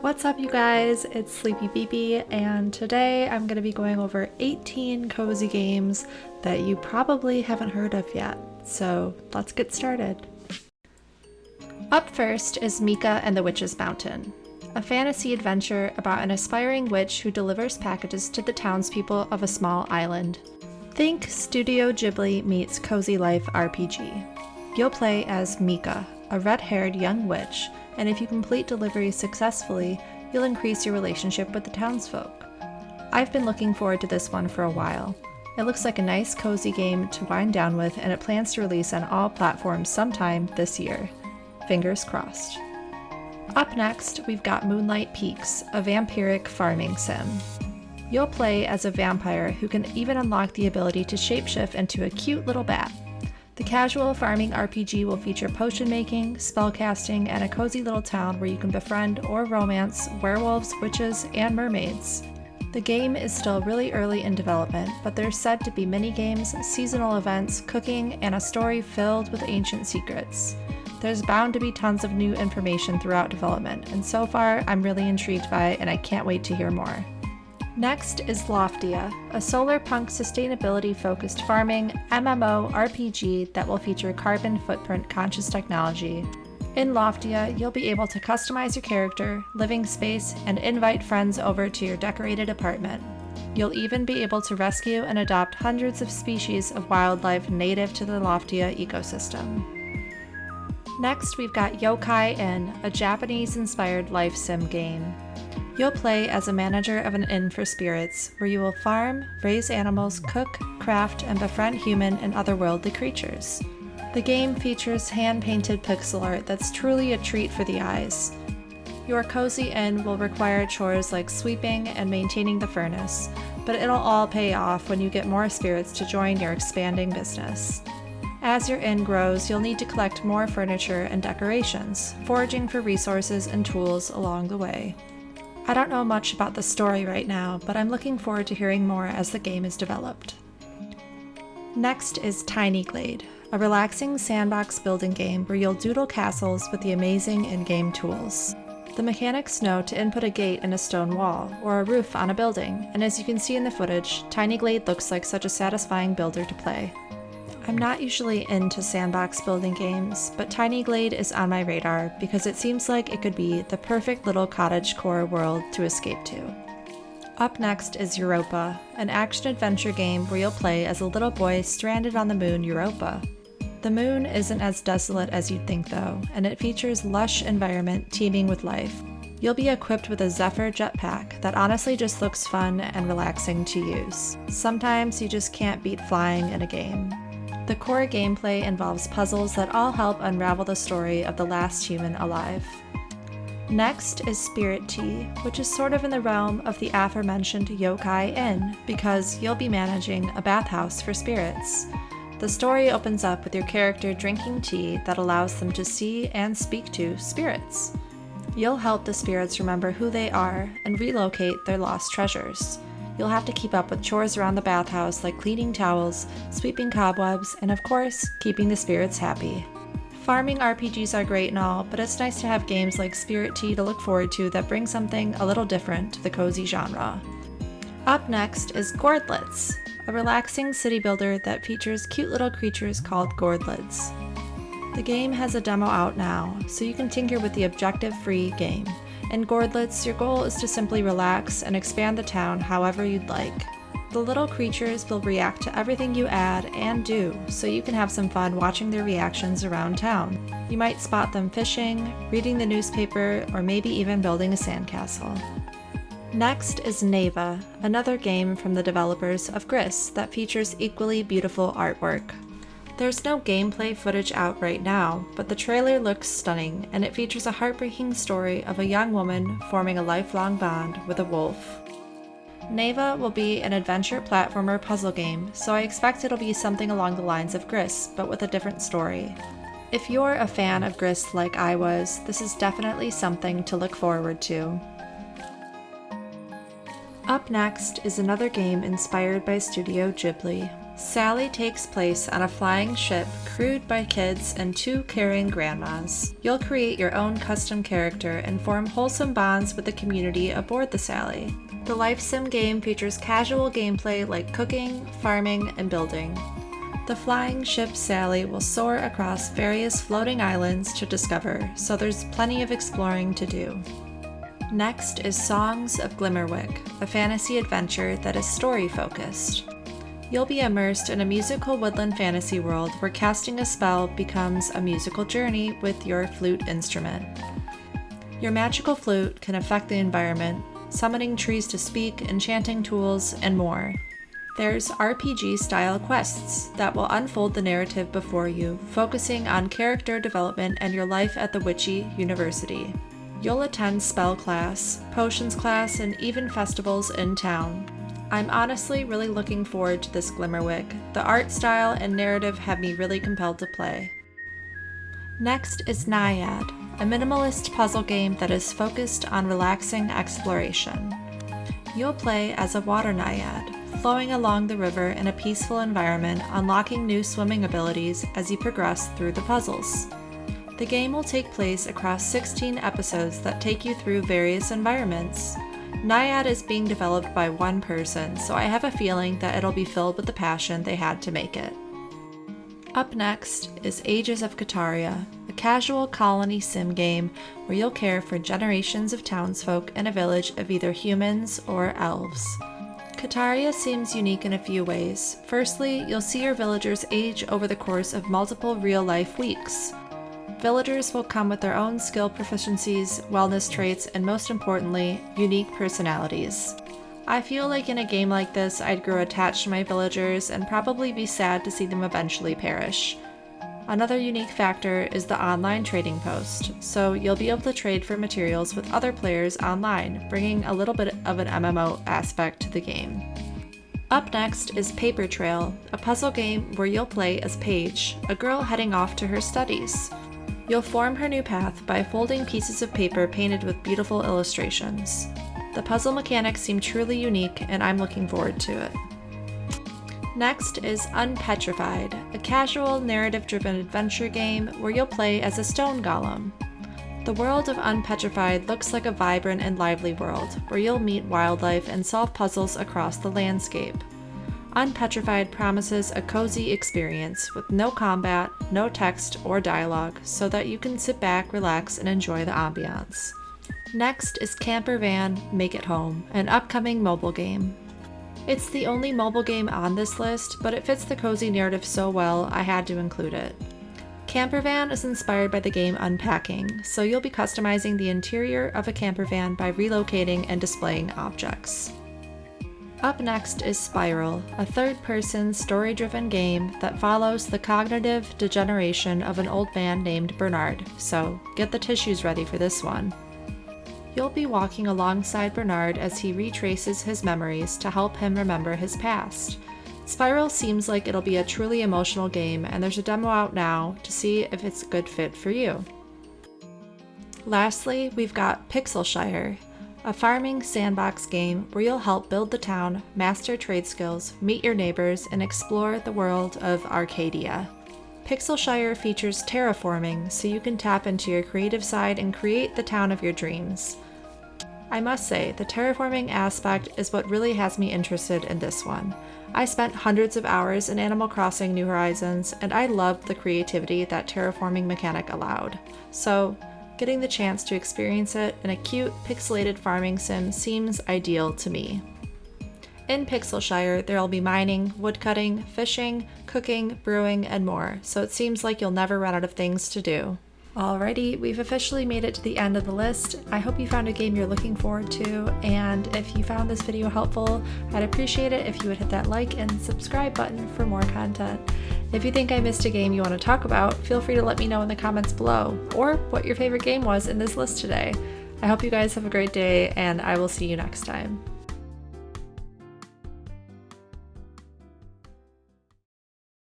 What's up, you guys? It's Sleepy BB, and today I'm going to be going over 18 cozy games that you probably haven't heard of yet. So let's get started. Up first is Mika and the Witch's Mountain, a fantasy adventure about an aspiring witch who delivers packages to the townspeople of a small island. Think Studio Ghibli meets Cozy Life RPG. You'll play as Mika, a red-haired young witch, and if you complete deliveries successfully, you'll increase your relationship with the townsfolk. I've been looking forward to this one for a while. It looks like a nice cozy game to wind down with, and it plans to release on all platforms sometime this year. Fingers crossed. Up next, we've got Moonlight Peaks, a vampiric farming sim. You'll play as a vampire who can even unlock the ability to shapeshift into a cute little bat. The casual farming RPG will feature potion making, spellcasting, and a cozy little town where you can befriend or romance werewolves, witches, and mermaids. The game is still really early in development, but there's said to be mini-games, seasonal events, cooking, and a story filled with ancient secrets. There's bound to be tons of new information throughout development, and so far I'm really intrigued by it and I can't wait to hear more. Next is Loftia, a solar punk sustainability-focused farming MMO RPG that will feature carbon footprint conscious technology. In Loftia, you'll be able to customize your character, living space, and invite friends over to your decorated apartment. You'll even be able to rescue and adopt hundreds of species of wildlife native to the Loftia ecosystem. Next, we've got Yokai Inn, a Japanese-inspired life sim game. You'll play as a manager of an inn for spirits, where you will farm, raise animals, cook, craft, and befriend human and otherworldly creatures. The game features hand-painted pixel art that's truly a treat for the eyes. Your cozy inn will require chores like sweeping and maintaining the furnace, but it'll all pay off when you get more spirits to join your expanding business. As your inn grows, you'll need to collect more furniture and decorations, foraging for resources and tools along the way. I don't know much about the story right now, but I'm looking forward to hearing more as the game is developed. Next is Tiny Glade, a relaxing sandbox building game where you'll doodle castles with the amazing in-game tools. The mechanics know to input a gate in a stone wall, or a roof on a building, and as you can see in the footage, Tiny Glade looks like such a satisfying builder to play. I'm not usually into sandbox building games, but Tiny Glade is on my radar because it seems like it could be the perfect little cottagecore world to escape to. Up next is Europa, an action-adventure game where you'll play as a little boy stranded on the moon Europa. The moon isn't as desolate as you'd think though, and it features lush environment teeming with life. You'll be equipped with a Zephyr jetpack that honestly just looks fun and relaxing to use. Sometimes you just can't beat flying in a game. The core gameplay involves puzzles that all help unravel the story of the last human alive. Next is SpirtTea, which is sort of in the realm of the aforementioned Yokai Inn, because you'll be managing a bathhouse for spirits. The story opens up with your character drinking tea that allows them to see and speak to spirits. You'll help the spirits remember who they are and relocate their lost treasures. You'll have to keep up with chores around the bathhouse like cleaning towels, sweeping cobwebs, and of course, keeping the spirits happy. Farming RPGs are great and all, but it's nice to have games like SpirtTea to look forward to that bring something a little different to the cozy genre. Up next is Gourdlets, a relaxing city builder that features cute little creatures called Gourdlets. The game has a demo out now, so you can tinker with the objective-free game. In Gourdlets, your goal is to simply relax and expand the town however you'd like. The little creatures will react to everything you add and do, so you can have some fun watching their reactions around town. You might spot them fishing, reading the newspaper, or maybe even building a sandcastle. Next is Neva, another game from the developers of Gris that features equally beautiful artwork. There's no gameplay footage out right now, but the trailer looks stunning, and it features a heartbreaking story of a young woman forming a lifelong bond with a wolf. Neva will be an adventure platformer puzzle game, so I expect it'll be something along the lines of Gris, but with a different story. If you're a fan of Gris like I was, this is definitely something to look forward to. Up next is another game inspired by Studio Ghibli, Sally takes place on a flying ship crewed by kids and 2 caring grandmas. You'll create your own custom character and form wholesome bonds with the community aboard the Sally. The Life Sim game features casual gameplay like cooking, farming, and building. The flying ship Sally will soar across various floating islands to discover, so there's plenty of exploring to do. Next is Songs of Glimmerwick, a fantasy adventure that is story-focused. You'll be immersed in a musical woodland fantasy world where casting a spell becomes a musical journey with your flute instrument. Your magical flute can affect the environment, summoning trees to speak, enchanting tools, and more. There's RPG-style quests that will unfold the narrative before you, focusing on character development and your life at the Witchy University. You'll attend spell class, potions class, and even festivals in town. I'm honestly really looking forward to this Glimmerwick. The art style and narrative have me really compelled to play. Next is Naiad, a minimalist puzzle game that is focused on relaxing exploration. You'll play as a water naiad, flowing along the river in a peaceful environment, unlocking new swimming abilities as you progress through the puzzles. The game will take place across 16 episodes that take you through various environments. Naiad is being developed by one person, so I have a feeling that it'll be filled with the passion they had to make it. Up next is Ages of Cataria, a casual colony sim game where you'll care for generations of townsfolk in a village of either humans or elves. Cataria seems unique in a few ways. Firstly, you'll see your villagers age over the course of multiple real-life weeks. Villagers will come with their own skill proficiencies, wellness traits, and most importantly, unique personalities. I feel like in a game like this, I'd grow attached to my villagers and probably be sad to see them eventually perish. Another unique factor is the online trading post, so you'll be able to trade for materials with other players online, bringing a little bit of an MMO aspect to the game. Up next is Paper Trail, a puzzle game where you'll play as Paige, a girl heading off to her studies. You'll form her new path by folding pieces of paper painted with beautiful illustrations. The puzzle mechanics seem truly unique, and I'm looking forward to it. Next is Unpetrified, a casual narrative-driven adventure game where you'll play as a stone golem. The world of Unpetrified looks like a vibrant and lively world, where you'll meet wildlife and solve puzzles across the landscape. Unpetrified promises a cozy experience with no combat, no text or dialogue, so that you can sit back, relax, and enjoy the ambiance. Next is Camper Van Make It Home, an upcoming mobile game. It's the only mobile game on this list, but it fits the cozy narrative so well I had to include it. Camper Van is inspired by the game Unpacking, so you'll be customizing the interior of a camper van by relocating and displaying objects. Up next is Spiral, a third-person, story-driven game that follows the cognitive degeneration of an old man named Bernard, so get the tissues ready for this one. You'll be walking alongside Bernard as he retraces his memories to help him remember his past. Spiral seems like it'll be a truly emotional game, and there's a demo out now to see if it's a good fit for you. Lastly, we've got PixelShire, a farming sandbox game where you'll help build the town, master trade skills, meet your neighbors, and explore the world of Arcadia. PixelShire features terraforming, so you can tap into your creative side and create the town of your dreams. I must say, the terraforming aspect is what really has me interested in this one. I spent hundreds of hours in Animal Crossing New Horizons, and I loved the creativity that terraforming mechanic allowed. So, getting the chance to experience it in a cute, pixelated farming sim seems ideal to me. In PixelShire, there'll be mining, woodcutting, fishing, cooking, brewing, and more, so it seems like you'll never run out of things to do. Alrighty, we've officially made it to the end of the list. I hope you found a game you're looking forward to, and if you found this video helpful, I'd appreciate it if you would hit that like and subscribe button for more content. If you think I missed a game you want to talk about, feel free to let me know in the comments below, or what your favorite game was in this list today. I hope you guys have a great day, and I will see you next time.